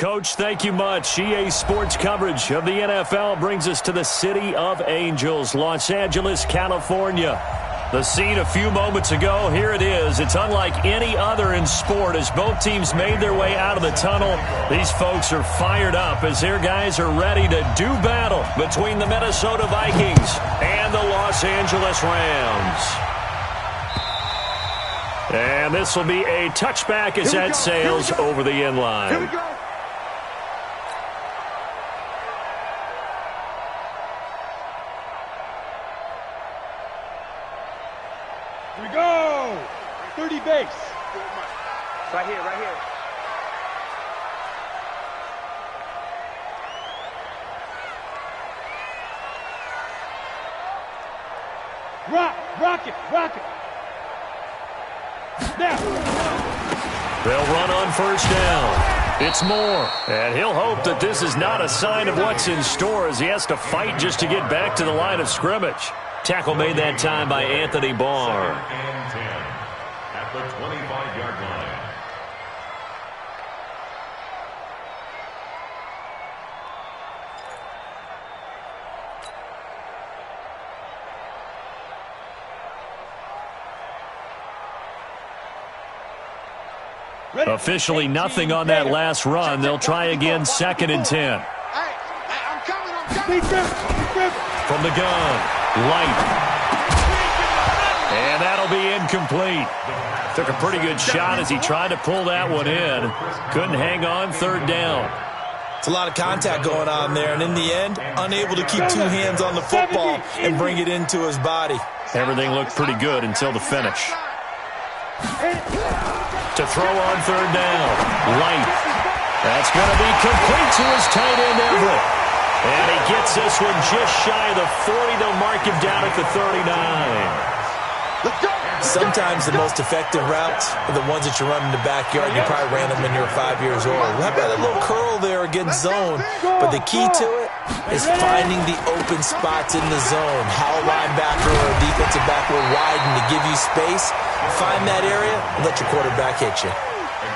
Coach, thank you much. EA Sports coverage of the NFL brings us to the City of Angels, Los Angeles, California. The scene a few moments ago, here it is. It's unlike any other in sport as both teams made their way out of the tunnel. These folks are fired up as their guys are ready to do battle between the Minnesota Vikings and the Los Angeles Rams. And this will be a touchback as that sails over the end line. Here we go. Here we go! 30 base. Right here, right here. Rock it. Now. They'll run on first down. It's Moore. And he'll hope that this is not a sign of what's in store as he has to fight just to get back to the line of scrimmage. Tackle made that time by Anthony Barr. Second and 10 at the 25-yard line. Officially nothing on that last run. They'll try again, 2nd and 10. I'm coming. From the gun, Light. And that'll be incomplete. Took a pretty good shot as he tried to pull that one in. Couldn't hang on, 3rd down. It's a lot of contact going on there, and in the end, unable to keep 2 hands on the football and bring it into his body. Everything looked pretty good until the finish. To throw on 3rd down, Light. That's going to be complete to his tight end, Everett. And he gets this one just shy of the 40. They'll mark him down at the 39. Sometimes the most effective routes are the ones that you run in the backyard. You probably ran them when you were 5 years old. How about a little curl there against zone? But the key to it is finding the open spots in the zone. How a linebacker or a defensive back will widen to give you space. Find that area and let your quarterback hit you.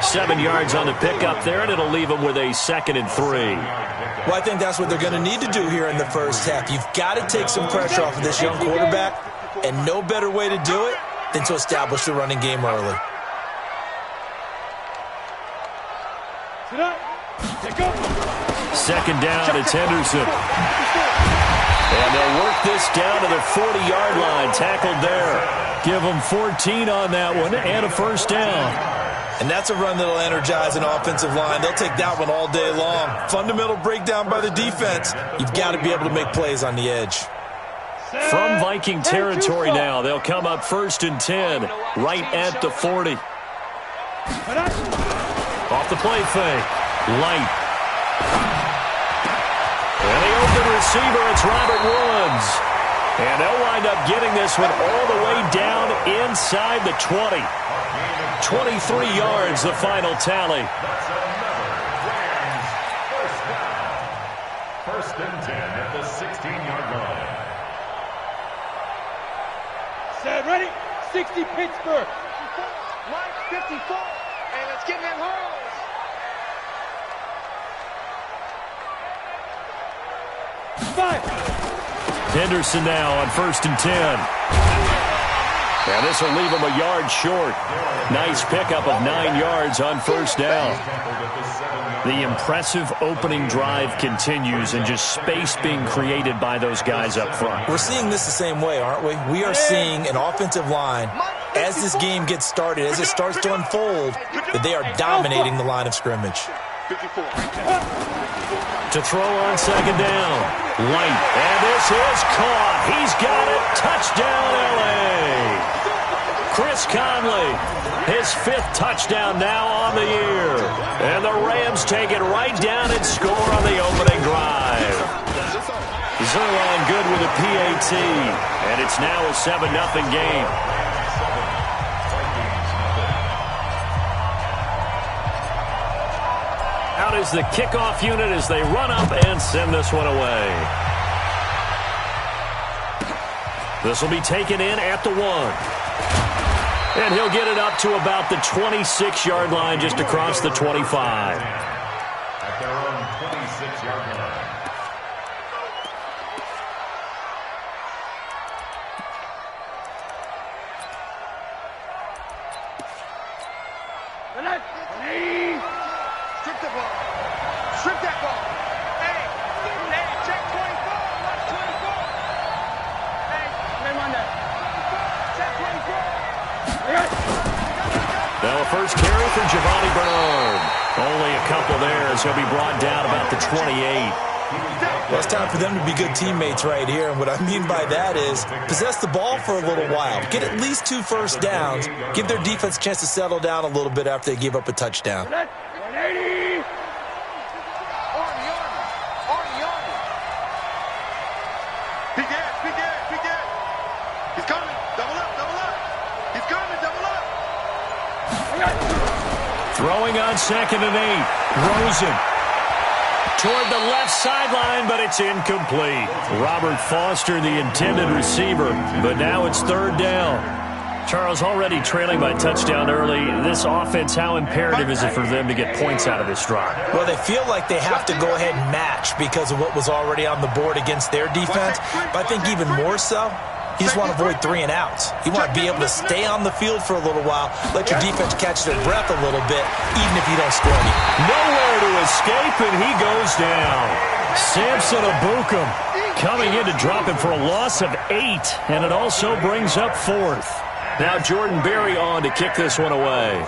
7 yards on the pickup there, and it'll leave them with a 2nd and 3. Well, I think that's what they're going to need to do here in the first half. You've got to take some pressure off of this young quarterback, and no better way to do it than to establish the running game early. Second down, it's Henderson. And they'll work this down to the 40-yard line. Tackled there. Give them 14 on that one and a first down. And that's a run that'll energize an offensive line. They'll take that one all day long. Fundamental breakdown by the defense. You've got to be able to make plays on the edge. From Viking territory now, they'll come up 1st and 10, right at the 40. Off the play fake, Light. And the open receiver, it's Robert Woods. And they'll wind up getting this one all the way down inside the 20. 23 yards, the final tally. First and 10 at the 16-yard line. Set, ready? 60 Pittsburgh. Mike, 54. And let's get them holes. Henderson now on 1st and 10. And this will leave him a yard short. Nice pickup of 9 yards on first down. The impressive opening drive continues and just space being created by those guys up front. We're seeing this the same way, aren't we? We are seeing an offensive line, as this game gets started, as it starts to unfold, that they are dominating the line of scrimmage. 54. To throw on 2nd down. Light. And this is caught. He's got it. Touchdown, L.A. Chris Conley, his 5th touchdown now on the year. And the Rams take it right down and score on the opening drive. Zerline good with a PAT. And it's now a 7-0 game. Out is the kickoff unit as they run up and send this one away. This will be taken in at the 1. And he'll get it up to about the 26-yard line just across the 25. yard line. Strip the ball. Strip that ball. Hey, check 24. Watch 24. Hey, name on that. Check 24. Now a first carry for Giovanni Bernard. Only a couple there as he'll be brought down about the 28. Well, it's time for them to be good teammates right here. And what I mean by that is possess the ball for a little while. Get at least 2 first downs. Give their defense a chance to settle down a little bit after they give up a touchdown. 180. Arnie. Big gas. He's coming. Double up. He's coming. Double up. Throwing on 2nd and 8. Rosen toward the left sideline, but it's incomplete. Robert Foster, the intended receiver, but now it's 3rd down. Charles, already trailing by touchdown early. This offense, how imperative is it for them to get points out of this drive? Well, they feel like they have to go ahead and match because of what was already on the board against their defense. But I think even more so, you just want to avoid 3 and outs. You want to be able to stay on the field for a little while, let your defense catch their breath a little bit, even if you don't score any. Nowhere to escape, and he goes down. Samson Abukum coming in to drop him for a loss of 8, and it also brings up 4th. Now Jordan Berry on to kick this one away.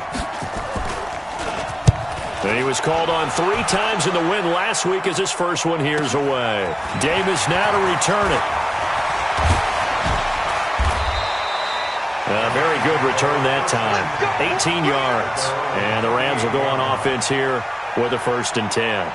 And he was called on 3 times in the win last week as his first one here's away. Davis now to return it. A very good return that time. 18 yards. And the Rams will go on offense here with a 1st and 10.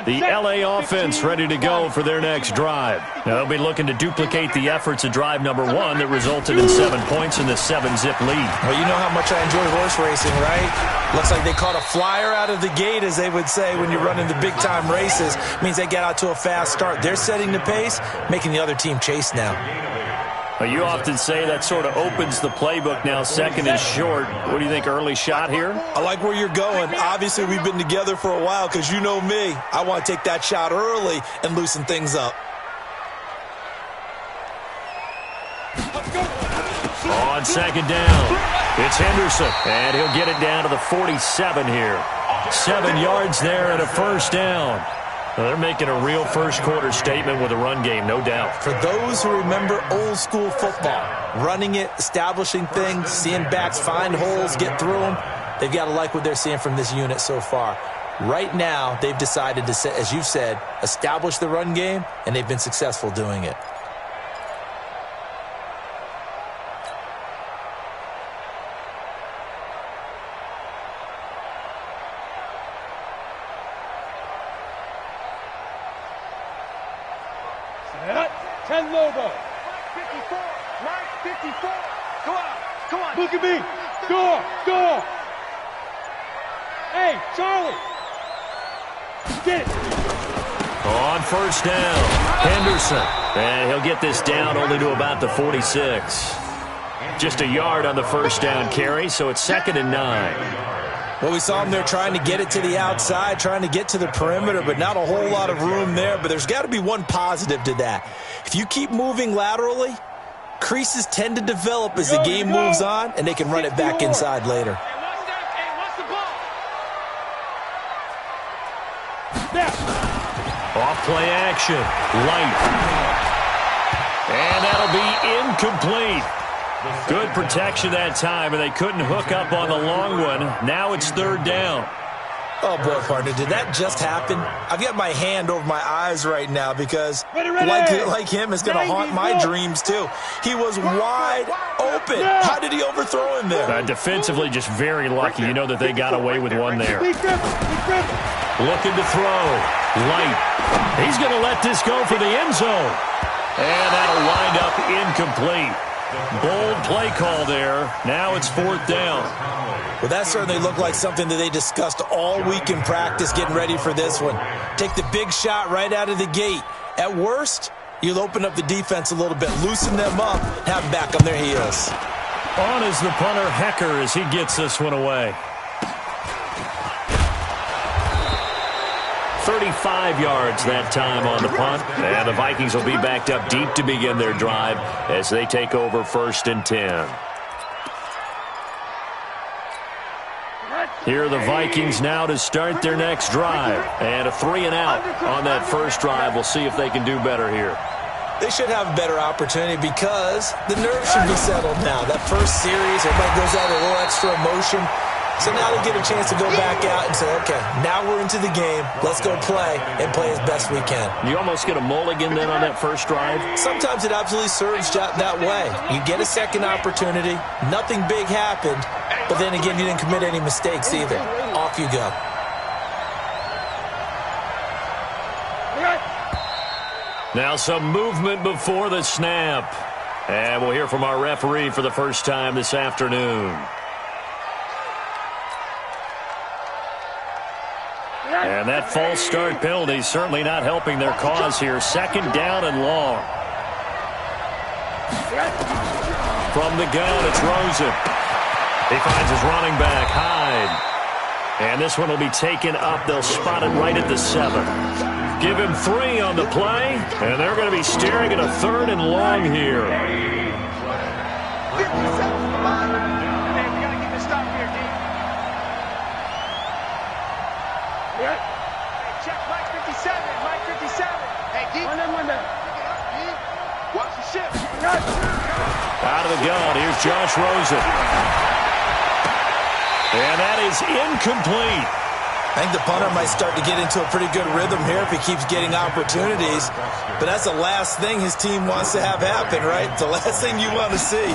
The L.A. offense ready to go for their next drive. Now they'll be looking to duplicate the efforts of drive number 1 that resulted in 7 points in the 7-zip lead. Well, you know how much I enjoy horse racing, right? Looks like they caught a flyer out of the gate, as they would say when you're running the big-time races. Means they get out to a fast start. They're setting the pace, making the other team chase now. Well, you often say that sort of opens the playbook now. 2nd and short. What do you think, early shot here? I like where you're going. Obviously, we've been together for a while because you know me. I want to take that shot early and loosen things up. On 2nd down, it's Henderson, and he'll get it down to the 47 here. 7 yards there and a 1st down. Well, they're making a real first-quarter statement with a run game, no doubt. For those who remember old-school football, running it, establishing things, seeing backs find holes, get through them, they've got to like what they're seeing from this unit so far. Right now, they've decided to, as you said, establish the run game, and they've been successful doing it. Set. 10 Lobo. 54. Mike 54. Go out. Come on. Look at me. Go. Hey, Charlie. Get it. On 1st down, Henderson. And he'll get this down only to about the 46. Just a yard on the 1st down carry, so it's 2nd and 9. Well, we saw him there trying to get it to the outside, trying to get to the perimeter, but not a whole lot of room there. But there's got to be one positive to that. If you keep moving laterally, creases tend to develop as the game moves on, and they can run it back inside later. Hey, what's the ball? Off play action, Light. And that'll be incomplete. Good protection that time, and they couldn't hook up on the long one. Now it's 3rd down. Oh, boy, partner, did that just happen? I've got my hand over my eyes right now because, like him, it's going to haunt my dreams, too. He was wide open. How did he overthrow him there? Defensively, just very lucky. You know that they got away with one there. Looking to throw. Light. He's going to let this go for the end zone. And that'll wind up incomplete. Bold play call there. Now it's 4th down. Well, that certainly looked like something that they discussed all week in practice getting ready for this one. Take the big shot right out of the gate. At worst, You'll open up the defense a little bit, loosen them up, have them back on their heels. On is the punter, Hecker, as he gets this one away. 35 yards that time on the punt. And the Vikings will be backed up deep to begin their drive as they take over 1st and 10. Here are the Vikings now to start their next drive. And a 3-and-out on that first drive. We'll see if they can do better here. They should have a better opportunity because the nerves should be settled now. That first series, everybody goes out with a little extra emotion. So now they get a chance to go back out and say, okay, now we're into the game. Let's go play and play as best we can. You almost get a mulligan then on that first drive? Sometimes it absolutely serves that way. You get a second opportunity. Nothing big happened. But then again, you didn't commit any mistakes either. Off you go. Now some movement before the snap. And we'll hear from our referee for the first time this afternoon. And that false start penalty certainly not helping their cause here. 2nd down and long. From the gun, it's Rosen. He finds his running back, Hyde. And this one will be taken up. They'll spot it right at the 7. Give him 3 on the play. And they're going to be staring at a 3rd and long here. Check Mike 57. Mike 57. Hey, deep. One there. Watch the ship. Out of the gun. Here's Josh Rosen. And that is incomplete. I think the punter might start to get into a pretty good rhythm here if he keeps getting opportunities. But that's the last thing his team wants to have happen, right? The last thing you want to see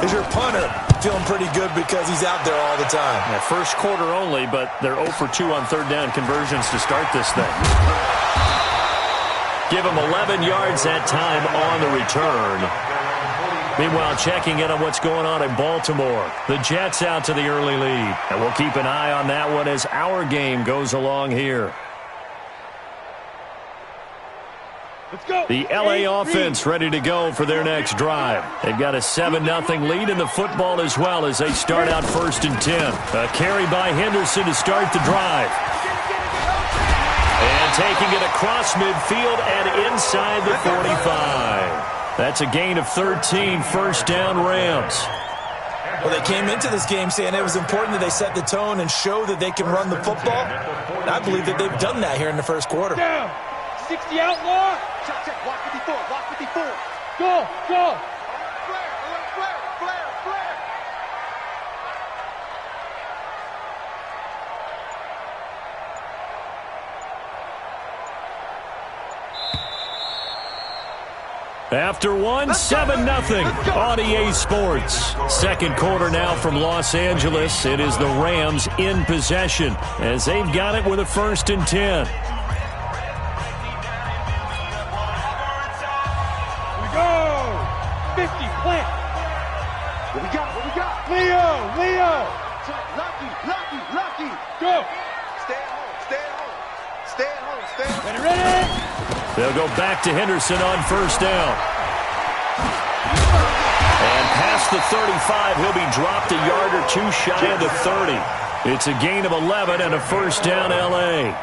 is your punter feeling pretty good because he's out there all the time. Yeah, first quarter only, but they're 0 for 2 on 3rd down conversions to start this thing. Give him 11 yards that time on the return. Meanwhile, checking in on what's going on in Baltimore. The Jets out to the early lead. And we'll keep an eye on that one as our game goes along here. Let's go. The L.A. offense ready to go for their next drive. They've got a 7-0 lead in the football as well as they start out 1st and 10. A carry by Henderson to start the drive. And taking it across midfield and inside the 45. That's a gain of 13, 1st down Rams. Well, they came into this game saying it was important that they set the tone and show that they can run the football. And I believe that they've done that here in the first quarter. Down. 60 outlaw. Check. Block 54. Block 54. Go. Flare. After one, 7-0 on EA Sports. Second quarter now from Los Angeles. It is the Rams in possession as they've got it with a 1st and 10. We go. 50, plant. What we got? Leo. Lucky. Go. Stay at home. Ready. They'll go back to Henderson on 1st down. And past the 35, he'll be dropped a yard or 2 shy of the 30. It's a gain of 11 and a 1st down L.A.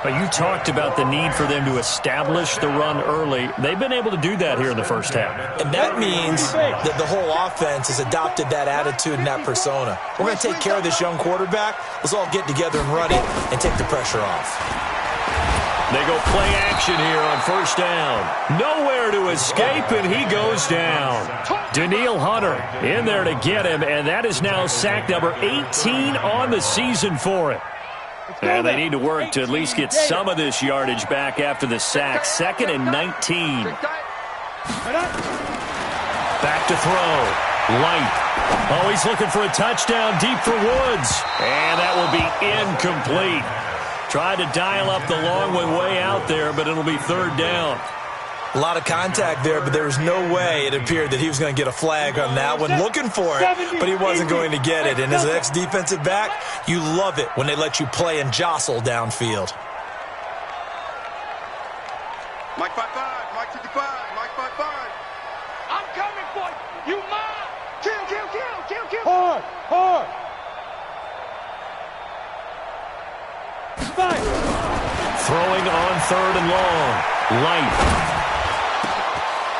But you talked about the need for them to establish the run early. They've been able to do that here in the first half. And that means that the whole offense has adopted that attitude and that persona. We're going to take care of this young quarterback. Let's all get together and run it and take the pressure off. They go play action here on 1st down. Nowhere to escape, and he goes down. Danielle Hunter in there to get him, and that is now sack number 18 on the season for it. And they need to work to at least get some of this yardage back after the sack. 2nd and 19. Back to throw. Light. Oh, he's looking for a touchdown deep for Woods. And that will be incomplete. Tried to dial up the long one way out there, but it'll be 3rd down. A lot of contact there, but there was no way it appeared that he was going to get a flag on that one. Looking for it, but he wasn't going to get it. And as an ex-defensive back, you love it when they let you play and jostle downfield. Mike 55, Mike 55, Mike Hard. Hard. Fight. Throwing on 3rd and long. Light.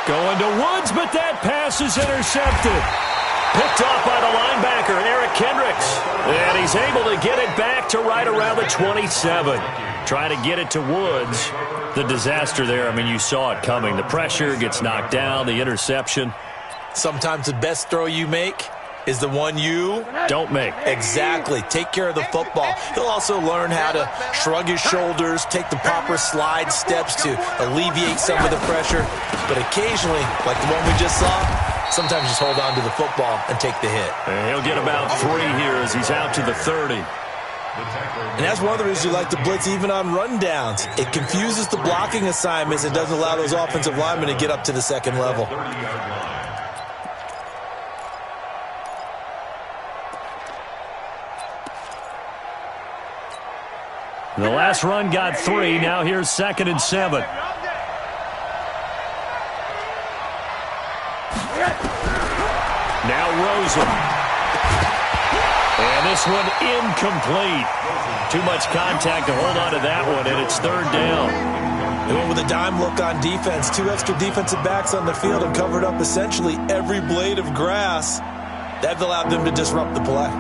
Going to Woods, but that pass is intercepted. Picked off by the linebacker, Eric Kendricks. And he's able to get it back to right around the 27. Trying to get it to Woods. The disaster there, I mean, you saw it coming. The pressure gets knocked down, the interception. Sometimes the best throw you make is the one you don't make. Exactly. Take care of the football. He'll also learn how to shrug his shoulders, take the proper slide steps to alleviate some of the pressure. But occasionally, like the one we just saw, sometimes just hold on to the football and take the hit. And he'll get about 3 here as he's out to the 30. And that's one of the reasons you like to blitz even on rundowns. It confuses the blocking assignments and doesn't allow those offensive linemen to get up to the second level. The last run got 3. Now here's 2nd and 7. Now Rosen. And this one incomplete. Too much contact to hold on to that one, and it's 3rd down. They went with a dime look on defense. 2 extra defensive backs on the field and covered up essentially every blade of grass. That allowed them to disrupt the play.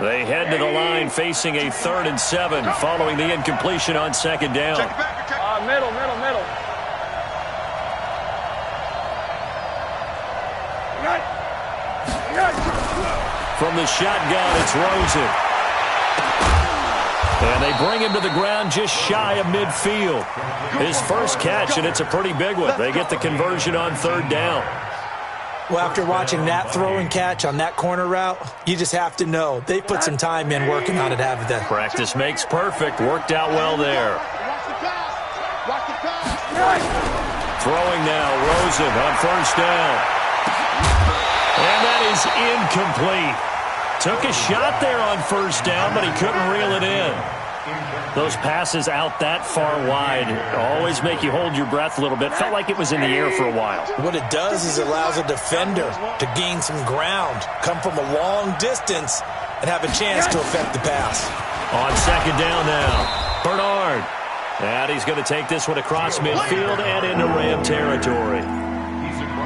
They head to the line facing a 3rd and 7 following the incompletion on 2nd down. Middle. From the shotgun, it's Rosen. And they bring him to the ground just shy of midfield. His first catch, and it's a pretty big one. They get the conversion on 3rd down. Well, after watching that throw and catch on that corner route, you just have to know they put some time in working on it, haven't they? Practice makes perfect. Worked out well there. Throwing now, Rosen on 1st down. And that is incomplete. Took a shot there on 1st down, but he couldn't reel it in. Those passes out that far wide always make you hold your breath a little bit. Felt like it was in the air for a while. What it does is it allows a defender to gain some ground, come from a long distance, and have a chance to affect the pass. On 2nd down now, Bernard. And he's going to take this one across midfield and into Ram territory.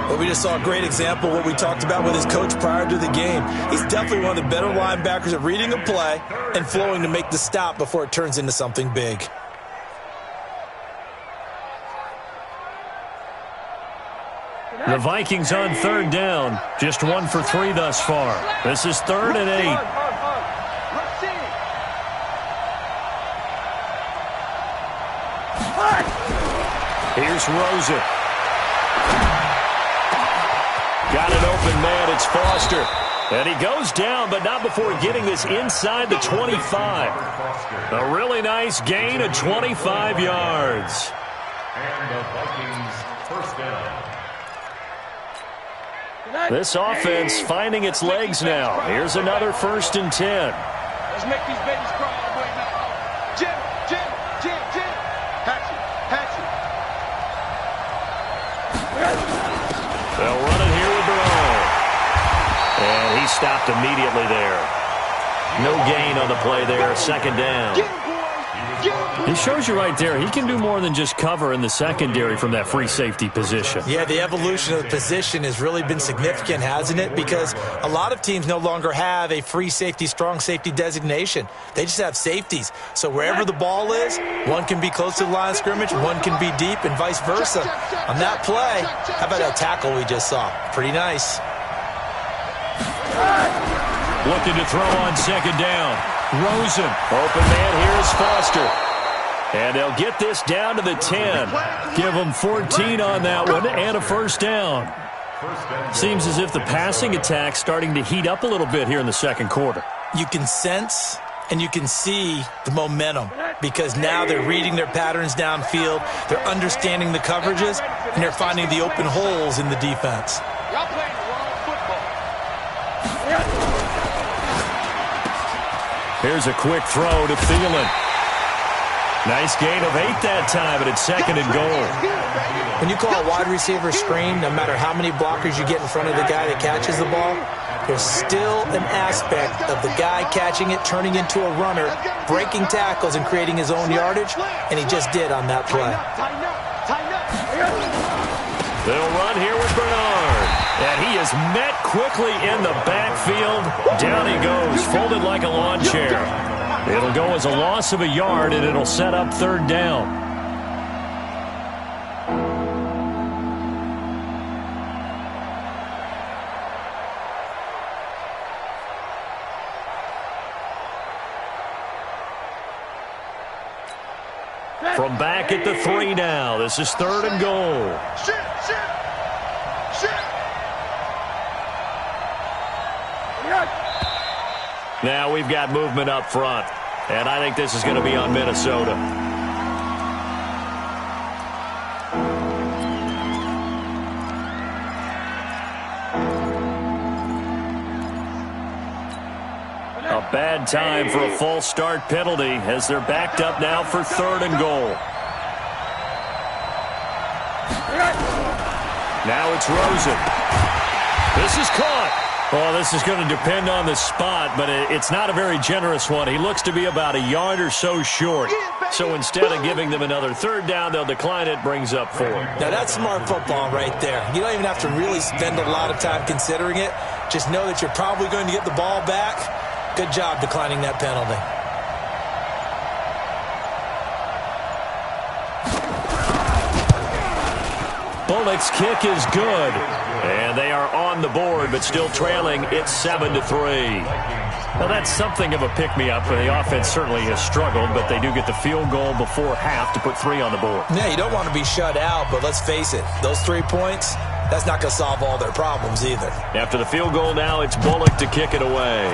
Well, we just saw a great example of what we talked about with his coach prior to the game. He's definitely one of the better linebackers at reading a play and flowing to make the stop before it turns into something big. The Vikings on 3rd down, just 1 for 3 thus far. This is 3rd and 8. Here's Rosen. Got an open man, it's Foster. And he goes down, but not before getting this inside the 25. A really nice gain of 25 yards. And the Vikings first down. This offense finding its legs now. Here's another 1st and 10. Let's make these babies cry all the way now. Jim. Hatchet. They'll run it here with their own. And he stopped immediately there. No gain on the play there. 2nd down. He shows you right there, he can do more than just cover in the secondary from that free safety position. Yeah, the evolution of the position has really been significant, hasn't it? Because a lot of teams no longer have a free safety, strong safety designation. They just have safeties. So wherever the ball is, one can be close to the line of scrimmage, one can be deep, and vice versa. On that play, how about that tackle we just saw? Pretty nice. Looking to throw on 2nd down. Rosen. Open man, here's Foster. And they'll get this down to the 10. Give them 14 on that one and a 1st down. Seems as if the passing attack's starting to heat up a little bit here in the 2nd quarter. You can sense and you can see the momentum because now they're reading their patterns downfield, they're understanding the coverages, and they're finding the open holes in the defense. Y'all playing the wrong football. Here's a quick throw to Thielen. Nice gain of 8 that time, but it's 2nd and goal. When you call a wide receiver screen, no matter how many blockers you get in front of the guy that catches the ball, there's still an aspect of the guy catching it, turning into a runner, breaking tackles and creating his own yardage, and he just did on that play. They'll run here with Bernard, and he is met quickly in the backfield. Down he goes, folded like a lawn chair. It'll go as a loss of a yard, and it'll set up 3rd down. From back at the 3 now. This is 3rd and goal. Now we've got movement up front, and I think this is going to be on Minnesota. A bad time for a false start penalty as they're backed up now for 3rd and goal. Now it's Rosen. This is caught. Oh, this is going to depend on the spot, but it's not a very generous one. He looks to be about a yard or so short. So instead of giving them another 3rd down, they'll decline it, brings up 4. Now that's smart football right there. You don't even have to really spend a lot of time considering it. Just know that you're probably going to get the ball back. Good job declining that penalty. Bullock's kick is good. And they are on the board, but still trailing. It's 7-3. Now, that's something of a pick-me-up. For the offense certainly has struggled, but they do get the field goal before half to put 3 on the board. Yeah, you don't want to be shut out, but let's face it. Those 3 points, that's not going to solve all their problems either. After the field goal now, it's Bullock to kick it away.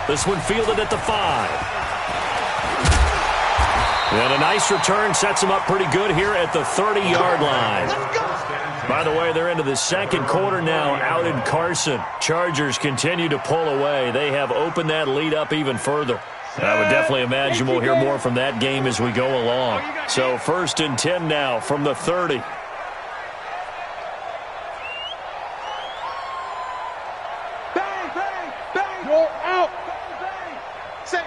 This one fielded at the 5. And a nice return sets them up pretty good here at the 30-yard line. By the way, they're into the 2nd quarter now out in Carson. Chargers continue to pull away. They have opened that lead up even further. I would definitely imagine we'll hear more from that game as we go along. So 1st and 10 now from the 30. Bang, bang, bang. You're out. Say.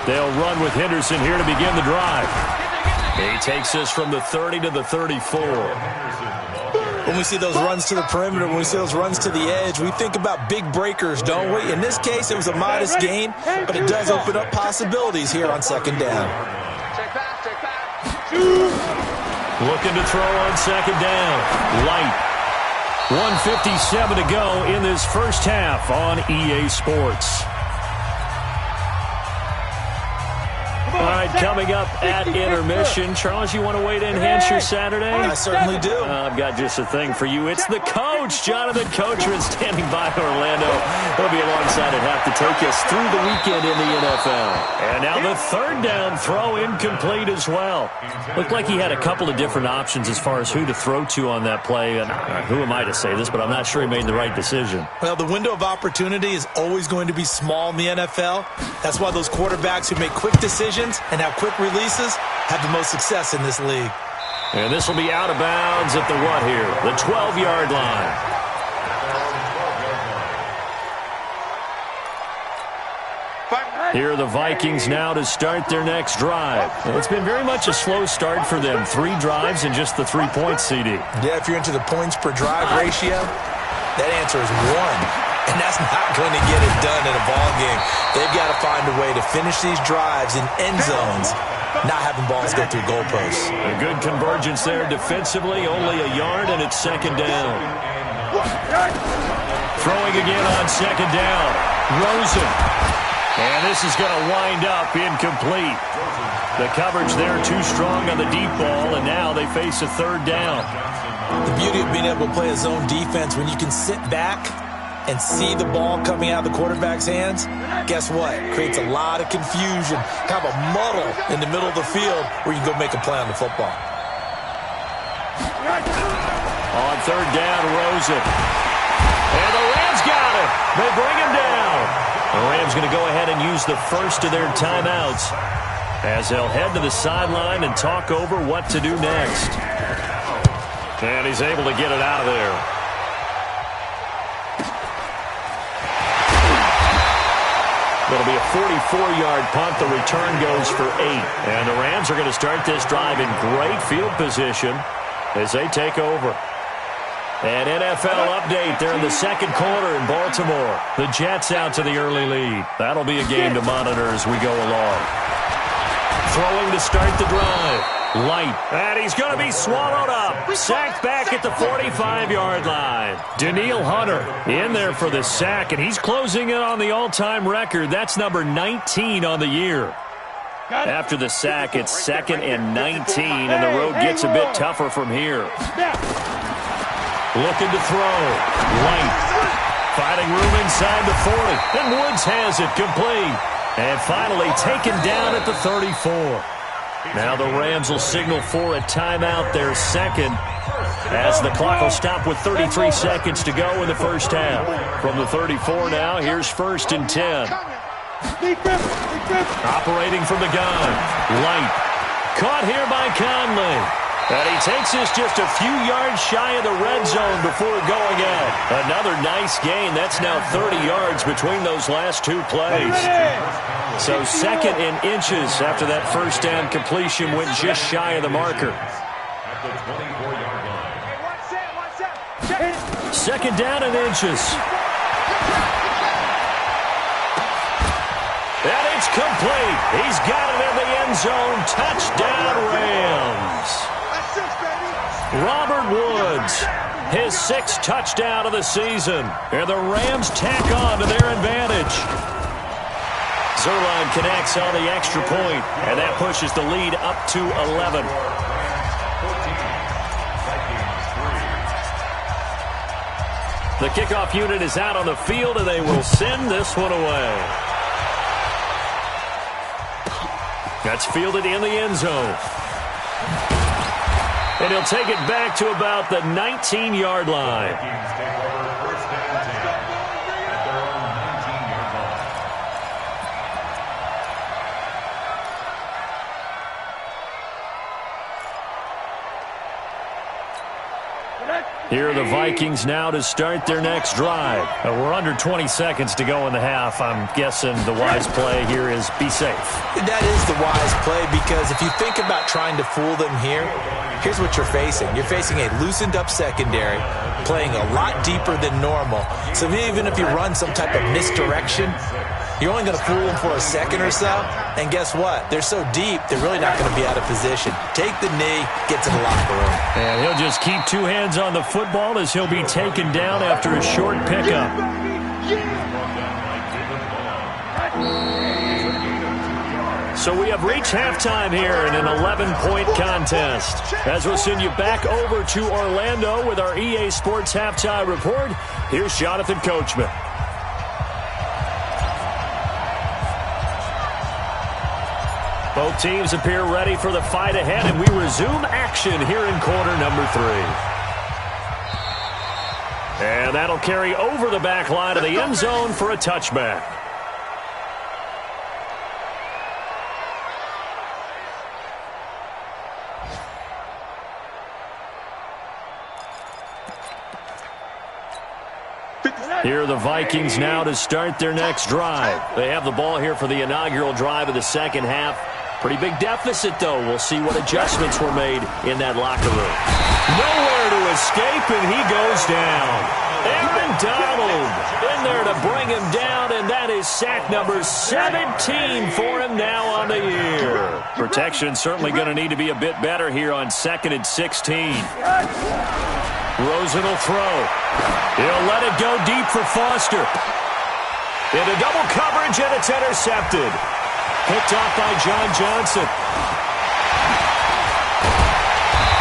They'll run with Henderson here to begin the drive. He takes us from the 30 to the 34. When we see those runs to the perimeter, when we see those runs to the edge, we think about big breakers, don't we? In this case, it was a modest gain, but it does open up possibilities here on 2nd down. Check back. Looking to throw on 2nd down. Light. 1:57 to go in this first half on EA Sports. All right, coming up at intermission. Charles, you want to wait to enhance your Saturday? I certainly do. I've got just a thing for you. It's the coach, Jonathan Coachman, standing by Orlando. He'll be alongside at half to take us through the weekend in the NFL. And now the 3rd down throw incomplete as well. Looked like he had a couple of different options as far as who to throw to on that play. And who am I to say this, but I'm not sure he made the right decision. Well, the window of opportunity is always going to be small in the NFL. That's why those quarterbacks who make quick decisions and have quick releases have the most success in this league. And this will be out of bounds at the what here? The 12-yard line. Here are the Vikings now to start their next drive. It's been very much a slow start for them. 3 drives and just the 3 points, CD. Yeah, if you're into the points per drive ratio, that answer is 1. And that's not going to get it done in a ball game. They've got to find a way to finish these drives in end zones, not having balls go through goalposts. A good convergence there defensively, only a yard, and it's 2nd down. Throwing again on 2nd down. Rosen. And this is going to wind up incomplete. The coverage there too strong on the deep ball, and now they face a 3rd down. The beauty of being able to play a zone defense when you can sit back and see the ball coming out of the quarterback's hands, guess what? Creates a lot of confusion, kind of a muddle in the middle of the field where you can go make a play on the football. On 3rd down, Rosen. And the Rams got it. They bring him down. The Rams going to go ahead and use the first of their timeouts as they'll head to the sideline and talk over what to do next. And he's able to get it out of there. It'll be a 44-yard punt. The return goes for 8. And the Rams are going to start this drive in great field position as they take over. An NFL update there in the second quarter in Baltimore. The Jets out to the early lead. That'll be a game to monitor as we go along. Throwing to start the drive. Light. And he's going to be swallowed up. Sacked back at the 45-yard line. Danielle Hunter in there for the sack, and he's closing in on the all-time record. That's number 19 on the year. After the sack, it's 2nd and 19, and the road gets a bit tougher from here. Looking to throw. White. Finding room inside the 40. And Woods has it complete. And finally taken down at the 34. Now the Rams will signal for a timeout, their second, as the clock will stop with 33 seconds to go in the first half. From the 34 now, here's 1st and 10. Operating from the gun. Light. Caught here by Conley. And he takes this just a few yards shy of the red zone before going out. Another nice gain. That's now 30 yards between those last two plays. So 2nd and inches after that first down completion went just shy of the marker. At the 24-yard line. 2nd down and inches. And it's complete. He's got it in the end zone. Touchdown, Rams. Robert Woods, his 6th touchdown of the season. And the Rams tack on to their advantage. Zerline connects on the extra point, and that pushes the lead up to 11. 14, The kickoff unit is out on the field, and they will send this one away. That's fielded in the end zone. And he'll take it back to about the 19-yard line. Vikings take over 1st and 10 at their own 19-yard line. Here are the Vikings now to start their next drive. We're under 20 seconds to go in the half. I'm guessing the wise play here is be safe. That is the wise play, because if you think about trying to fool them here, here's what you're facing. You're facing a loosened up secondary, playing a lot deeper than normal. So even if you run some type of misdirection, you're only going to fool them for a second or so. And guess what? They're so deep, they're really not going to be out of position. Take the knee, get to the locker room. And he'll just keep 2 hands on the football as he'll be taken down after a short pickup. So we have reached halftime here in an 11-point contest. As we'll send you back over to Orlando with our EA Sports Halftime Report, here's Jonathan Coachman. Both teams appear ready for the fight ahead, and we resume action here in quarter number 3. And that'll carry over the back line of the end zone for a touchback. Here are the Vikings now to start their next drive. They have the ball here for the inaugural drive of the second half. Pretty big deficit, though. We'll see what adjustments were made in that locker room. Nowhere to escape, and he goes down. Aaron Donald in there to bring him down, and that is sack number 17 for him now on the year. Protection certainly going to need to be a bit better here on 2nd and 16. Rosen will throw. He'll let it go deep for Foster. Into double coverage, and it's intercepted. Picked off by John Johnson.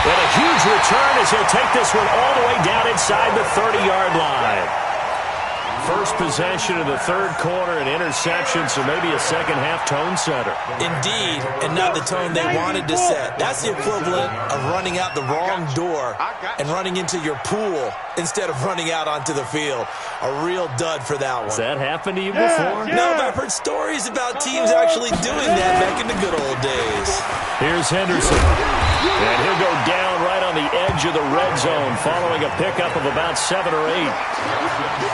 And a huge return as he'll take this one all the way down inside the 30-yard line. first possession of the third quarter, an interception, so maybe a second-half tone setter. Indeed, and not the tone they wanted to set. That's the equivalent of running out the wrong door and running into your pool instead of running out onto the field. A real dud for that one. Has that happened to you before? No, but I've heard stories about teams actually doing that back in the good old days. Here's Henderson. And he'll go down right on the edge of the red zone following a pickup of about 7 or 8.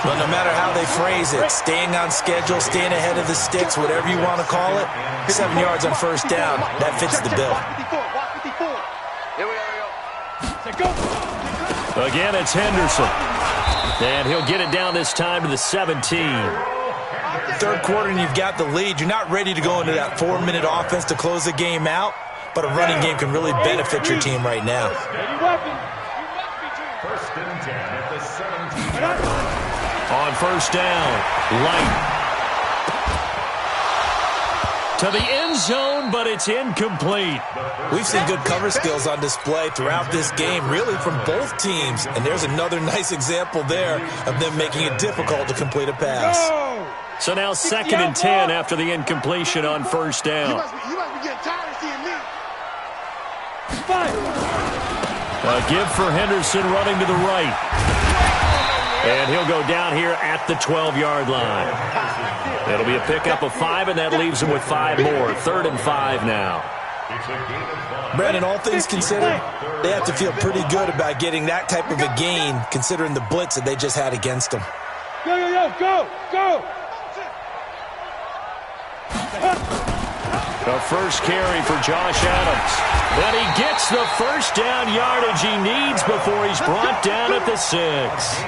But no matter how they phrase it, staying on schedule, staying ahead of the sticks, whatever you want to call it, 7 yards on first down, that fits the bill. Again, it's Henderson. And he'll get it down this time to the 17. Third quarter and you've got the lead. You're not ready to go into that 4-minute offense to close the game out, but a running game can really benefit your team right now. First and 10 at the 17. On first down, Light. To the end zone, but it's incomplete. We've seen good cover skills on display throughout this game, really from both teams. And there's another nice example there of them making it difficult to complete a pass. So now 2nd and 10 after the incompletion on first down. You must be getting tired of seeing me. A give for Henderson running to the right. And he'll go down here at the 12-yard line. It'll be a pickup of 5, and that leaves him with 5 more. 3rd and 5 now. Brandon, all things considered, they have to feel pretty good about getting that type of a gain, considering the blitz that they just had against them. Go! The first carry for Josh Adams. But he gets the first down yardage he needs before he's brought down at the 6.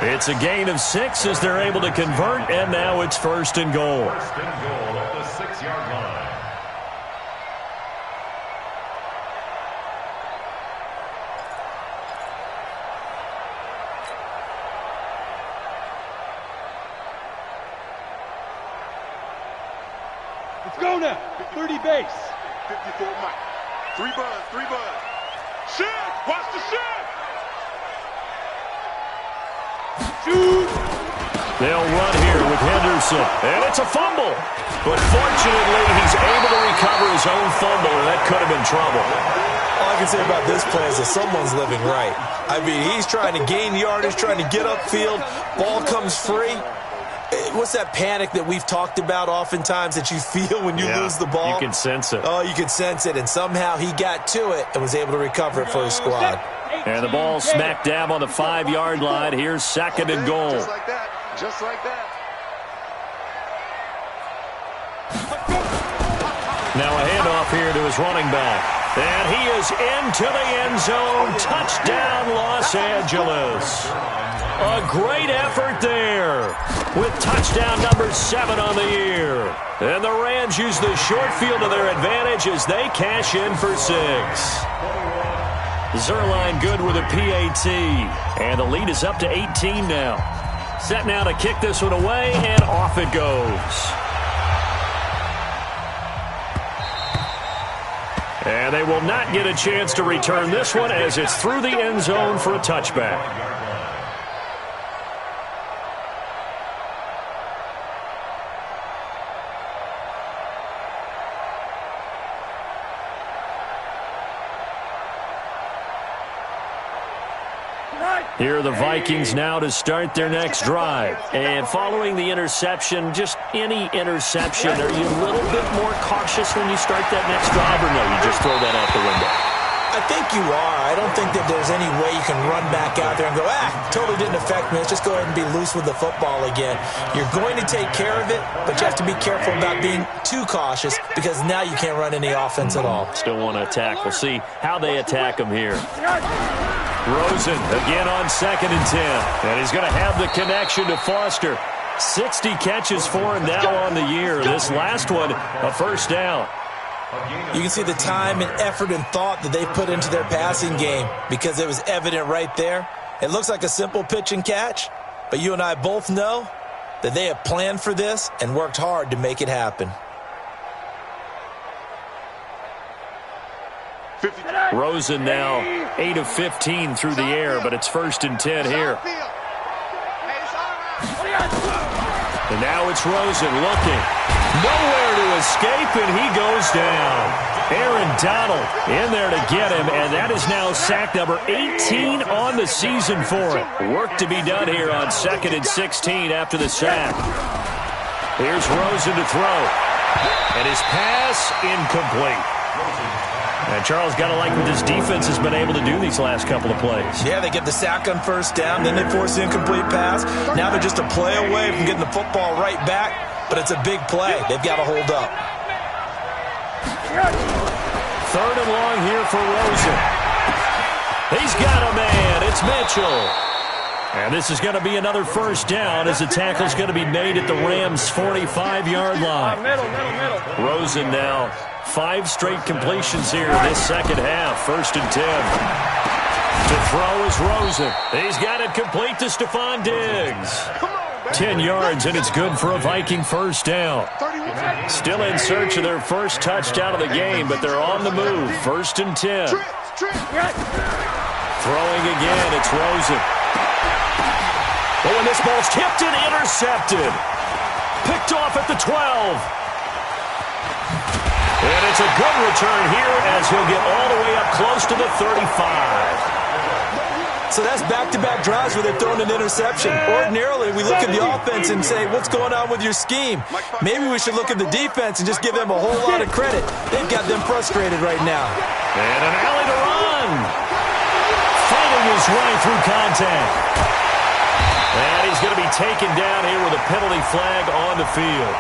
It's a gain of 6 as they're able to convert, and now it's 1st and goal. First and goal at the 6-yard line. Let's go now. 30 base. 54 Mike. 3 buzz. Shit! Watch the shit! Shoot! They'll run here with Henderson. And it's a fumble. But fortunately, he's able to recover his own fumble, and that could have been trouble. All I can say about this play is that someone's living right. I mean, he's trying to gain yardage, trying to get upfield. Ball comes free. What's that panic that we've talked about oftentimes that you feel when you lose the ball? You can sense it. Oh, you can sense it, and somehow he got to it and was able to recover it for his squad. And the ball smack dab on the 5-yard line. Here's 2nd and goal. Just like that. Just like that. Now a handoff here to his running back. And he is into the end zone. Touchdown, Los Angeles. A great effort there with touchdown number 7 on the year. And the Rams use the short field to their advantage as they cash in for 6. Zerline good with a PAT. And the lead is up to 18 now. Set now to kick this one away, and off it goes. And they will not get a chance to return this one as it's through the end zone for a touchback. Here are the Vikings now to start their next drive. And following the interception, just any interception, are you a little bit more cautious when you start that next drive, or no, you just throw that out the window? I think you are. I don't think that there's any way you can run back out there and go, totally didn't affect me. Let's just go ahead and be loose with the football again. You're going to take care of it, but you have to be careful about being too cautious because now you can't run any offense at all. Still want to attack. We'll see how they attack him here. Rosen again on 2nd and 10. And he's going to have the connection to Foster. 60 catches for him now on the year. This last one, a first down. You can see the time and effort and thought that they put into their passing game because it was evident right there. It looks like a simple pitch and catch, but you and I both know that they have planned for this and worked hard to make it happen. Rosen now 8 of 15 through the air, but it's 1st and 10 here. And now it's Rosen looking. Nowhere to escape, and he goes down. Aaron Donald in there to get him, and that is now sack number 18 on the season for him. Work to be done here on 2nd and 16 after the sack. Here's Rosen to throw. And his pass incomplete. And Charles, got to like what this defense has been able to do these last couple of plays. Yeah, they get the sack on first down, then they force the incomplete pass. Now they're just a play away from getting the football right back, but it's a big play. They've got to hold up. 3rd and long here for Rosen. He's got a man. It's Mitchell. And this is going to be another first down as the tackle's going to be made at the Rams' 45-yard line. Rosen now 5 straight completions here in this second half. 1st and 10. To throw is Rosen. He's got it complete to Stephon Diggs. 10 yards, and it's good for a Viking first down. Still in search of their first touchdown of the game, but they're on the move. 1st and 10. Throwing again, it's Rosen. Oh, and this ball's tipped and intercepted. Picked off at the 12. And it's a good return here as he'll get all the way up close to the 35. So that's back-to-back drives where they're throwing an interception. Ordinarily, we look at the offense and say, what's going on with your scheme? Maybe we should look at the defense and just give them a whole lot of credit. They've got them frustrated right now. And an alley to run. Fighting his way through contact. And he's going to be taken down here with a penalty flag on the field.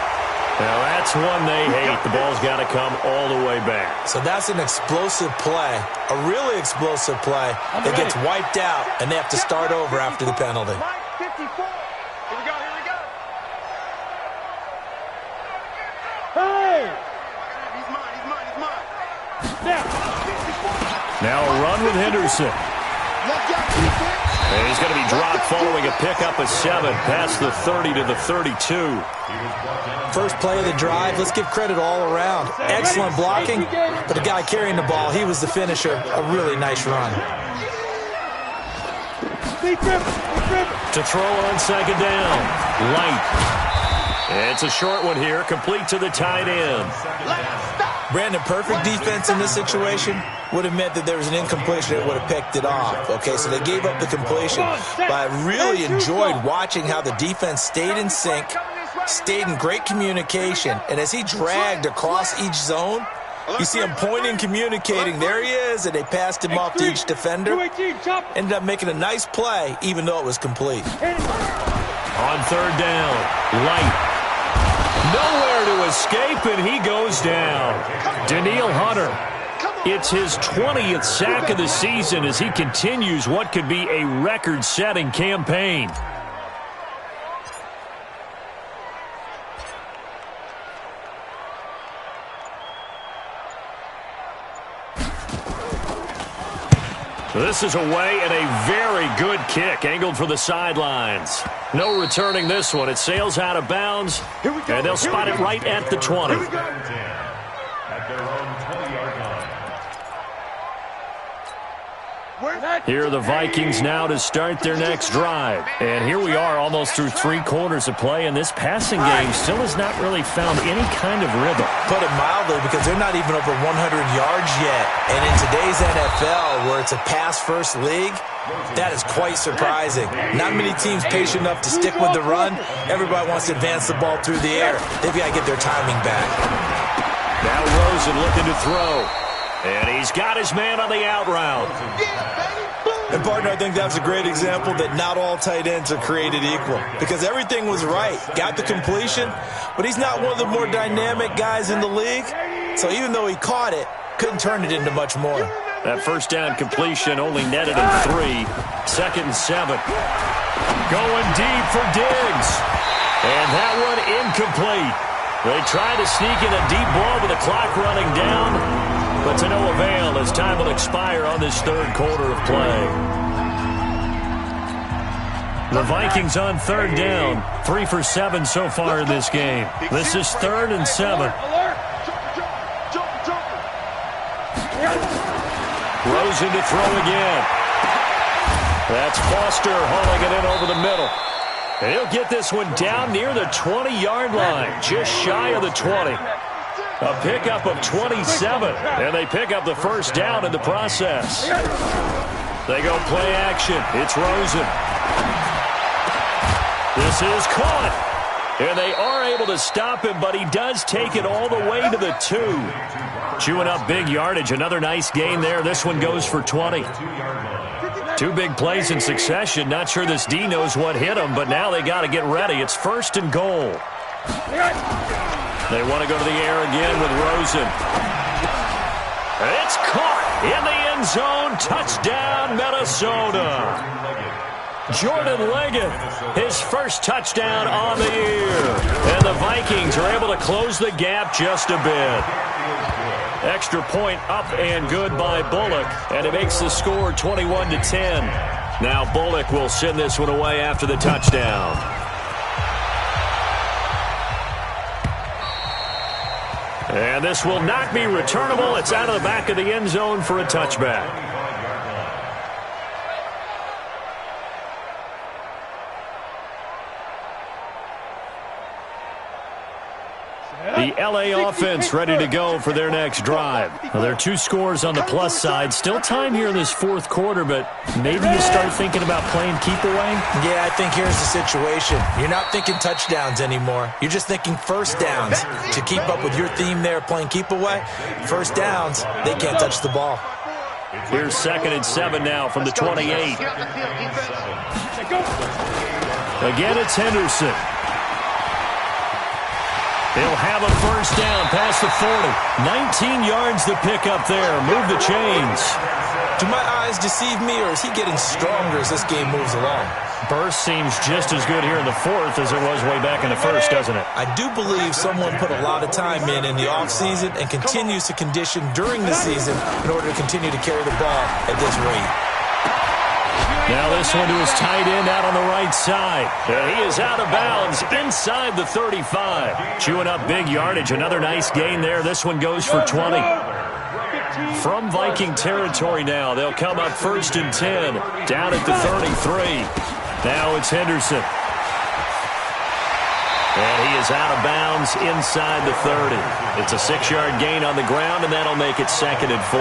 Now, that's one they hate. The ball's got to come all the way back. So that's an explosive play, a really explosive play that gets wiped out, and they have to start over after the penalty. 54. Here we go, here we go. Hey! He's mine. Now a run with Henderson. And he's going to be dropped following a pickup of 7 past the 30 to the 32. First play of the drive, let's give credit all around. Excellent blocking, but the guy carrying the ball, he was the finisher. A really nice run. To throw on 2nd down. Light. It's a short one here, complete to the tight end. Brandon, perfect defense in this situation would have meant that there was an incompletion that would have picked it off. Okay, so they gave up the completion. But I really enjoyed watching how the defense stayed in sync, stayed in great communication, and as he dragged across each zone, you see him pointing, communicating. There he is, and they passed him off to each defender. Ended up making a nice play, even though it was complete. On 3rd down, Light. Nowhere to escape, and he goes down. Daniil Hunter. It's his 20th sack of the season as he continues what could be a record-setting campaign. This is away and a very good kick angled for the sidelines. No returning this one. It sails out of bounds, and they'll spot it right at the 20. At their own 20-yard line. Here are the Vikings now to start their next drive. And here we are almost through 3 quarters of play, and this passing game still has not really found any kind of rhythm. Put it mildly, because they're not even over 100 yards yet. And in today's NFL, where it's a pass-first league, that is quite surprising. Not many teams patient enough to stick with the run. Everybody wants to advance the ball through the air. They've got to get their timing back. Now Rosen looking to throw. And he's got his man on the out route. And, partner, I think that's a great example that not all tight ends are created equal. Because everything was right. Got the completion, but he's not one of the more dynamic guys in the league. So even though he caught it, couldn't turn it into much more. That first down completion only netted him 3. 2nd and 7. Going deep for Diggs. And that one incomplete. They tried to sneak in a deep ball with the clock running down. But to no avail as time will expire on this 3rd quarter of play. The Vikings on 3rd down. 3 for 7 so far in this game. This is 3rd and 7. Rosen to throw again. That's Foster hauling it in over the middle. He'll get this one down near the 20-yard line, just shy of the 20. A pickup of 27, and they pick up the first down in the process. They go play action. It's Rosen. This is caught. And they are able to stop him, but he does take it all the way to the 2. Chewing up big yardage. Another nice gain there. This one goes for 20. 2 big plays in succession. Not sure this D knows what hit him, but now they got to get ready. It's 1st and goal. They want to go to the air again with Rosen. It's caught in the end zone. Touchdown, Minnesota. Jordan Leggett, his first touchdown on the year. And the Vikings are able to close the gap just a bit. Extra point up and good by Bullock, and it makes the score 21-10. Now Bullock will send this one away after the touchdown. And this will not be returnable. It's out of the back of the end zone for a touchback. The LA offense ready to go for their next drive. Well, there are 2 scores on the plus side. Still time here in this 4th quarter, but maybe you start thinking about playing keep away? Yeah, I think here's the situation. You're not thinking touchdowns anymore. You're just thinking first downs. To keep up with your theme there, playing keep away, first downs, they can't touch the ball. Here's 2nd and 7 now from the 28. Again, it's Henderson. He'll have a first down past the 40. 19 yards to pick up there. Move the chains. Do my eyes deceive me, or is he getting stronger as this game moves along? Burst seems just as good here in the 4th as it was way back in the 1st, doesn't it? I do believe someone put a lot of time in the offseason and continues to condition during the season in order to continue to carry the ball at this rate. Now this one to his tight end out on the right side. He is out of bounds inside the 35. Chewing up big yardage. Another nice gain there. This one goes for 20. From Viking territory now, they'll come up 1st and 10. Down at the 33. Now it's Henderson. And he is out of bounds inside the 30. It's a 6-yard gain on the ground, and that'll make it 2nd and 4.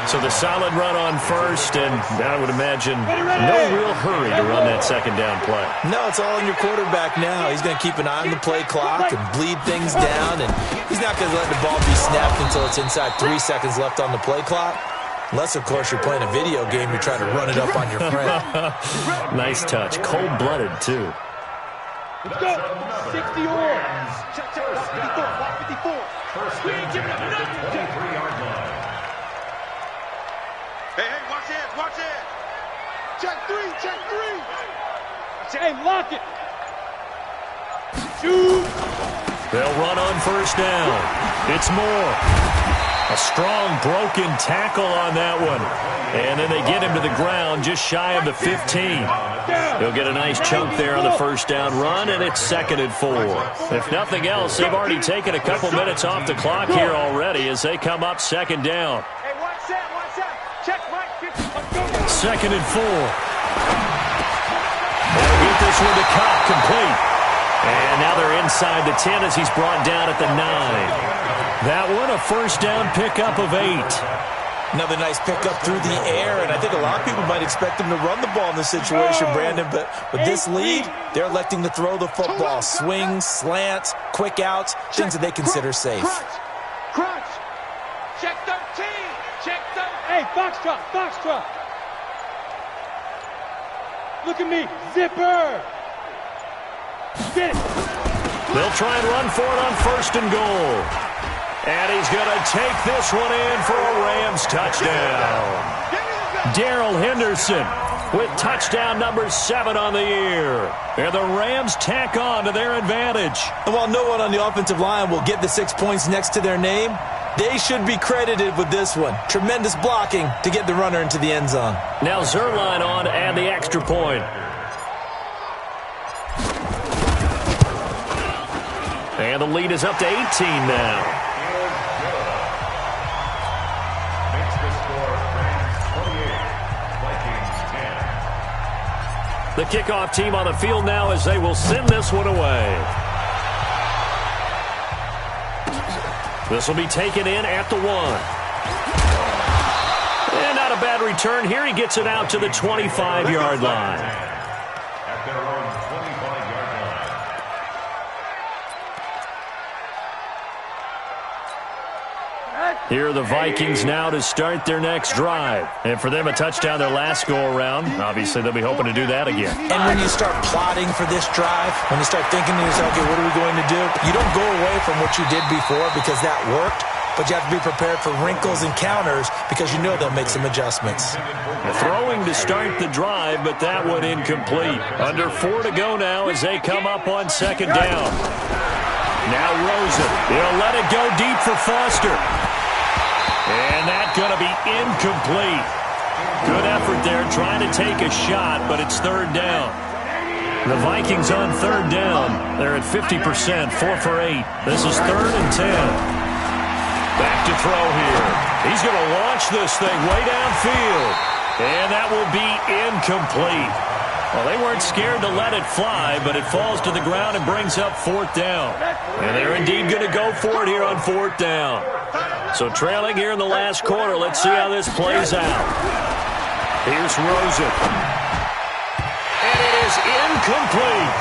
So the solid run on 1st, and I would imagine no real hurry to run that 2nd down play. No, it's all on your quarterback now. He's going to keep an eye on the play clock and bleed things down, and he's not going to let the ball be snapped until it's inside 3 seconds left on the play clock. Unless, of course, you're playing a video game, you're trying to run it up on your friend. Nice touch. Cold-blooded, too. Let's go. 60 or. Check, 54. We ain't giving up nothing. 23-yard line. Hey, watch it. Check 3. Hey, lock it. Shoot. They'll run on first down. It's Moore. A strong broken tackle on that one. And then they get him to the ground just shy of the 15. He'll get a nice chunk there on the first down run, and it's 2nd and 4. If nothing else, they've already taken a couple minutes off the clock here already as they come up 2nd down. Hey, watch that. Check Mike. 2nd and 4. They'll get this one to Cobb, complete. And now they're inside the 10 as he's brought down at the 9. That one, a first down pickup of 8. Another nice pickup through the air, and I think a lot of people might expect him to run the ball in this situation, Brandon, but with this lead, they're electing to throw the football. Swings, slants, quick outs, things that they consider safe. Crunch. Check 13. Hey, Foxtrot. Look at me. Zipper. Get it. They'll try and run for it on 1st and goal. And he's going to take this one in for a Rams touchdown. Darrell Henderson with touchdown number 7 on the year. And the Rams tack on to their advantage. And while no one on the offensive line will get the 6 points next to their name, they should be credited with this one. Tremendous blocking to get the runner into the end zone. Now Zerline on to add the extra point. And the lead is up to 18 now. The kickoff team on the field now as they will send this one away. This will be taken in at the 1. And not a bad return here. He gets it out to the 25-yard line. At their own 25-yard line. Here are the Vikings now to start their next drive. And for them, a touchdown their last go-around. Obviously, they'll be hoping to do that again. And when you start plotting for this drive, when you start thinking to yourself, okay, what are we going to do? You don't go away from what you did before because that worked, but you have to be prepared for wrinkles and counters because you know they'll make some adjustments. Throwing to start the drive, but that one incomplete. Under 4 to go now as they come up on second down. Now Rosen. He'll let it go deep for Foster. And that's going to be incomplete. Good effort there trying to take a shot, but it's third down. The Vikings on third down. They're at 50%, 4 for 8. This is 3rd and 10. Back to throw here. He's going to launch this thing way downfield. And that will be incomplete. Well, they weren't scared to let it fly, but it falls to the ground and brings up 4th down. And they're indeed going to go for it here on 4th down. So trailing here in the last quarter, let's see how this plays out. Here's Rosen. And it is incomplete.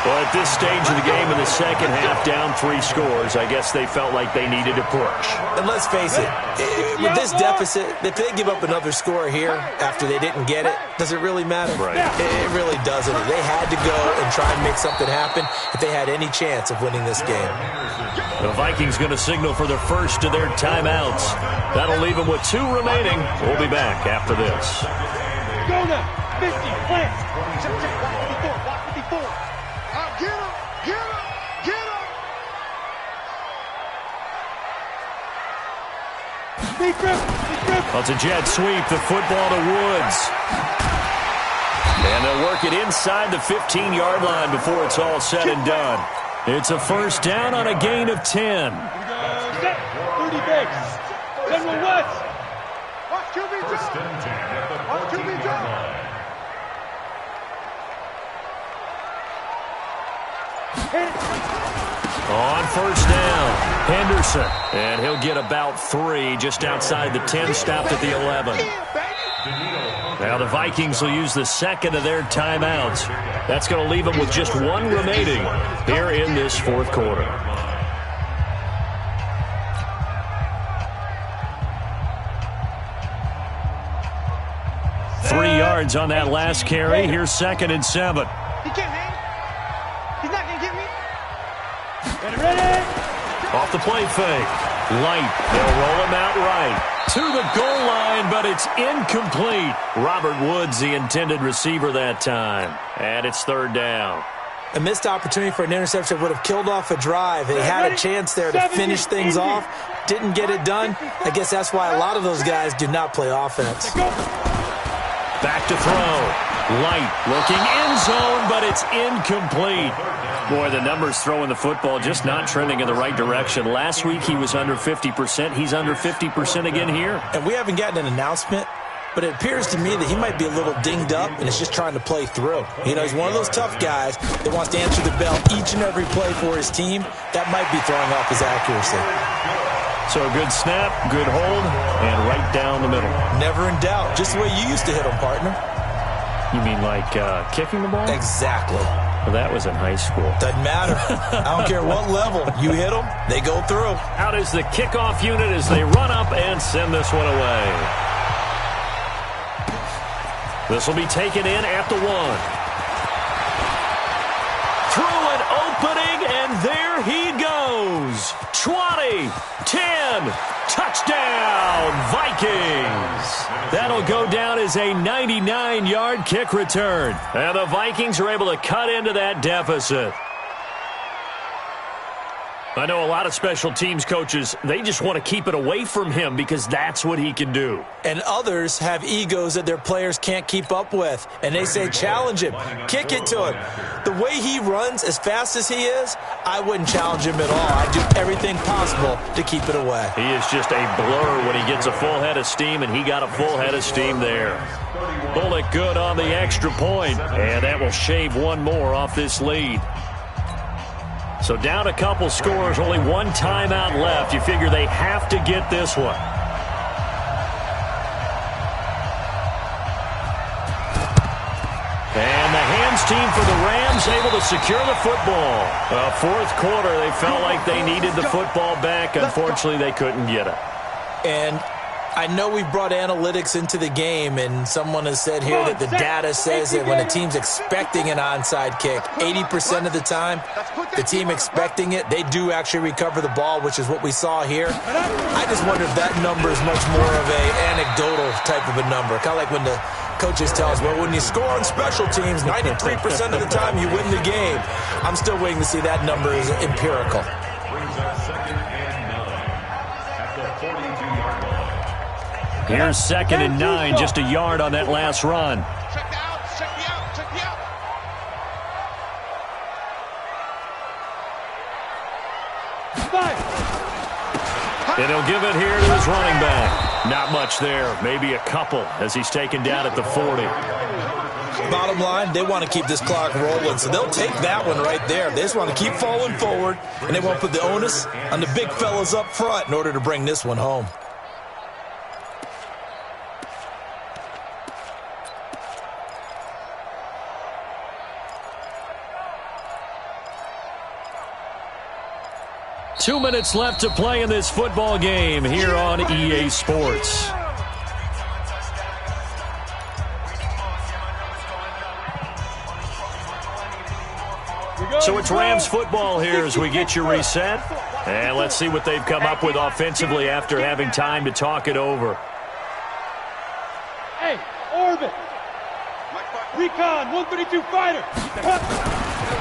Well, at this stage of the game in the second half, down 3 scores, I guess they felt like they needed to push. And let's face it, with this deficit, if they give up another score here after they didn't get it, does it really matter? Right. It really doesn't. They had to go and try and make something happen if they had any chance of winning this game. The Vikings going to signal for the first of their timeouts. That'll leave them with 2 remaining. We'll be back after this. Go now. 50, plant. Check, block 54, block 54. Get him! Get him! Get him! Deep grip. Well, it's a jet sweep. The football to Woods. And they'll work it inside the 15-yard line before it's all said and done. It's a first down on a gain of 10. 30 backs. General West. Watch QB First jump! and 10 at the Watch QB 14-yard jump! line. On first down, Henderson. And he'll get about 3 just outside the 10, stopped at the 11. Now the Vikings will use the second of their timeouts. That's going to leave them with just 1 remaining here in this 4th quarter. Three yards on that last carry. Here's 2nd and 7. He can't hang. He's not going to get me. Ready? Off the play fake. Light. They'll roll him out right. To the goal line, but it's incomplete. Robert Woods, the intended receiver that time. And it's 3rd down. A missed opportunity for an interception would have killed off a drive. They had a chance there to finish things off. Didn't get it done. I guess that's why a lot of those guys do not play offense. Back to throw. Light looking end zone, but it's incomplete. Boy, the numbers throwing the football just not trending in the right direction. Last week he was under 50%. He's under 50% again here. And we haven't gotten an announcement, but it appears to me that he might be a little dinged up and is just trying to play through. You know, he's one of those tough guys that wants to answer the bell each and every play for his team. That might be throwing off his accuracy. So a good snap, good hold, and right down the middle. Never in doubt. Just the way you used to hit him, partner. You mean like kicking the ball? Exactly. Well, that was in high school. Doesn't matter. I don't care what level. You hit them, they go through. Out is the kickoff unit as they run up and send this one away. This will be taken in at the 1. Through an opening, and there he goes. 20, 10, touchdown, Vikings. That'll go down as a 99-yard kick return. And the Vikings are able to cut into that deficit. I know a lot of special teams coaches, they just want to keep it away from him because that's what he can do. And others have egos that their players can't keep up with. And they say, challenge him, kick it to him. The way he runs as fast as he is, I wouldn't challenge him at all. I'd do everything possible to keep it away. He is just a blur when he gets a full head of steam, and he got a full head of steam there. Bullock good on the extra point, and that will shave one more off this lead. So down a couple scores, only one timeout left. You figure they have to get this one. And the hands team for the Rams able to secure the football. Fourth quarter, they felt like they needed the football back. Unfortunately, they couldn't get it. And I know we've brought analytics into the game, and someone has said here that the data says that when a team's expecting an onside kick, 80% of the time, the team expecting it, they do actually recover the ball, which is what we saw here. I just wonder if that number is much more of an anecdotal type of a number, kind of like when the coaches tell us, well, when you score on special teams, 93% of the time you win the game. I'm still waiting to see that number is empirical. Brings up 2nd and 9 at the 42-yard line. Here's 2nd and 9, just a yard on that last run. Check the out, check the out, check the out. And he'll give it here to his running back. Not much there, maybe a couple as he's taken down at the 40. Bottom line, they want to keep this clock rolling, so they'll take that one right there. They just want to keep falling forward, and they won't put the onus on the big fellas up front in order to bring this one home. Two minutes left to play in this football game here on EA Sports. So it's Rams football here as we get you reset. And let's see what they've come up with offensively after having time to talk it over. Hey, orbit. Recon, 132 fighter.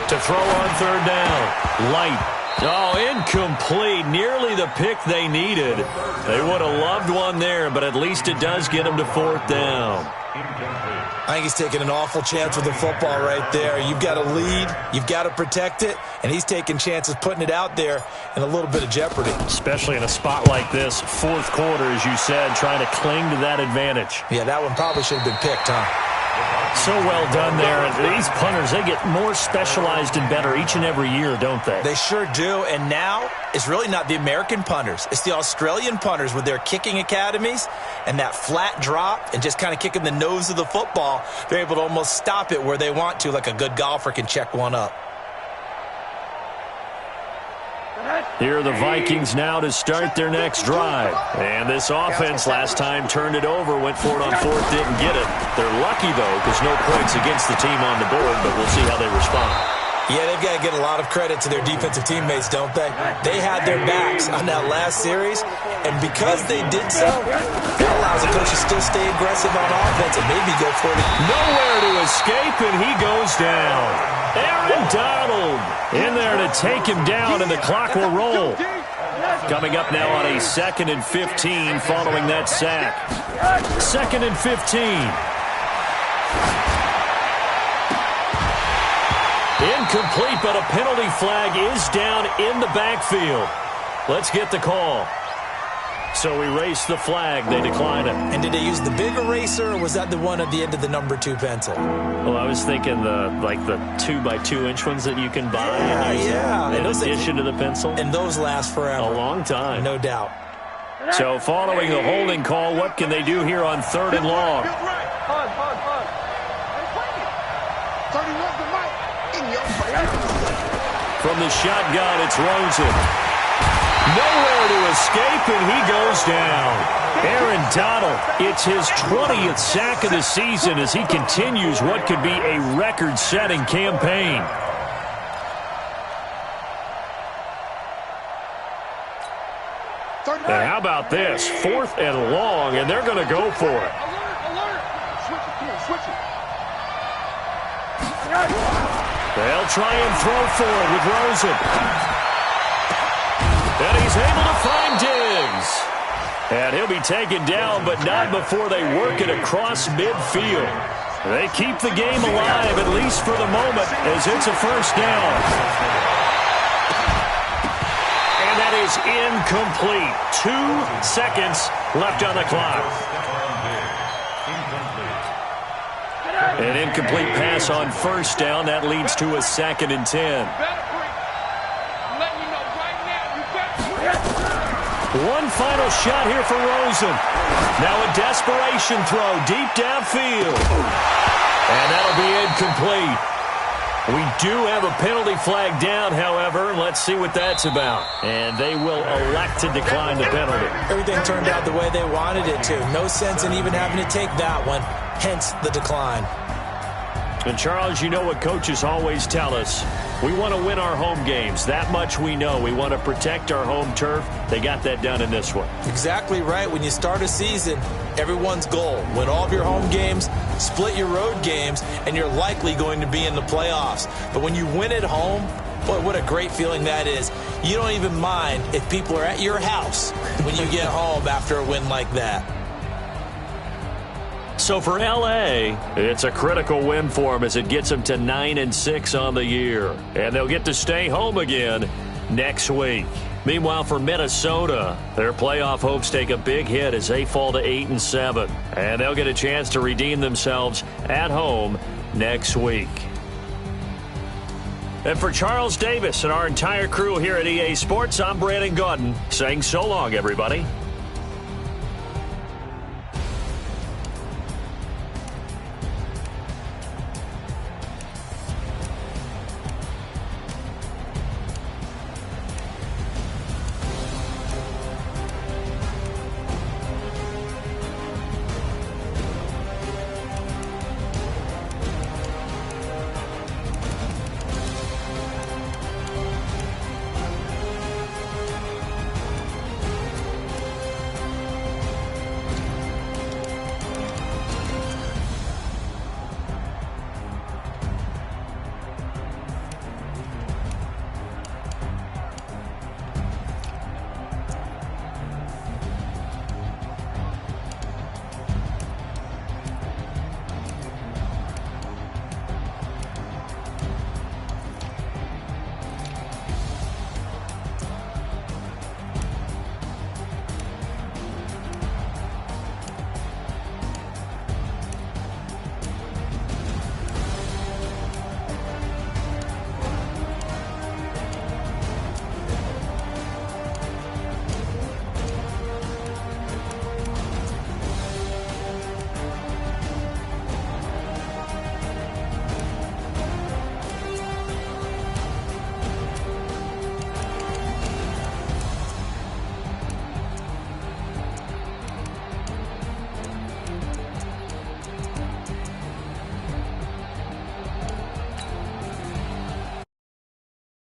To throw on 3rd down. Light. Oh, incomplete. Nearly the pick they needed. They would have loved one there, but at least it does get them to 4th down. I think he's taking an awful chance with the football right there. You've got to lead, you've got to protect it, and he's taking chances putting it out there in a little bit of jeopardy. Especially in a spot like this, 4th quarter, as you said, trying to cling to that advantage. Yeah, that one probably should have been picked, huh? So well done there. And these punters, they get more specialized and better each and every year, don't they? They sure do. And now it's really not the American punters. It's the Australian punters with their kicking academies and that flat drop and just kind of kicking the nose of the football. They're able to almost stop it where they want to, like a good golfer can check one up. Here are the Vikings now to start their next drive. And this offense last time turned it over, went for it on 4th, didn't get it. They're lucky, though, because no points against the team on the board, but we'll see how they respond. Yeah, they've got to get a lot of credit to their defensive teammates, don't they? They had their backs on that last series, and because they did so, that allows the coach to still stay aggressive on offense and maybe go for it. Nowhere to escape, and he goes down. Aaron Donald in there to take him down, and the clock will roll. Coming up now on a 2nd and 15 following that sack. 2nd and 15. Incomplete, but a penalty flag is down in the backfield. Let's get the call. So we race the flag. They decline it. And did they use the big eraser, or was that the one at the end of the number 2 pencil? Well, I was thinking the 2x2-inch ones that you can buy. Yeah. In addition to the pencil. And those last forever. A long time. No doubt. So following the holding call, what can they do here on 3rd and long? From the shotgun, it's Rosen. Nowhere to escape, and he goes down. Aaron Donald, it's his 20th sack of the season as he continues what could be a record-setting campaign. And how about this? 4th and long, and they're going to go for it. They'll try and throw for it with Rosen. And he's able to find Diggs. And he'll be taken down, but not before they work it across midfield. They keep the game alive, at least for the moment, as it's a first down. And that is incomplete. 2 seconds left on the clock. An incomplete pass on first down. That leads to a 2nd and 10. One final shot here for Rosen. Now a desperation throw deep downfield. And that'll be incomplete. We do have a penalty flag down, however. Let's see what that's about. And they will elect to decline the penalty. Everything turned out the way they wanted it to. No sense in even having to take that one. Hence the decline. And, Charles, you know what coaches always tell us. We want to win our home games. That much we know. We want to protect our home turf. They got that done in this one. Exactly right. When you start a season, everyone's goal: win all of your home games, split your road games, and you're likely going to be in the playoffs. But when you win at home, boy, what a great feeling that is. You don't even mind if people are at your house when you get home after a win like that. So for L.A., it's a critical win for them as it gets them to 9-6 on the year. And they'll get to stay home again next week. Meanwhile, for Minnesota, their playoff hopes take a big hit as they fall to 8-7. And they'll get a chance to redeem themselves at home next week. And for Charles Davis and our entire crew here at EA Sports, I'm Brandon Gaudin saying so long, everybody.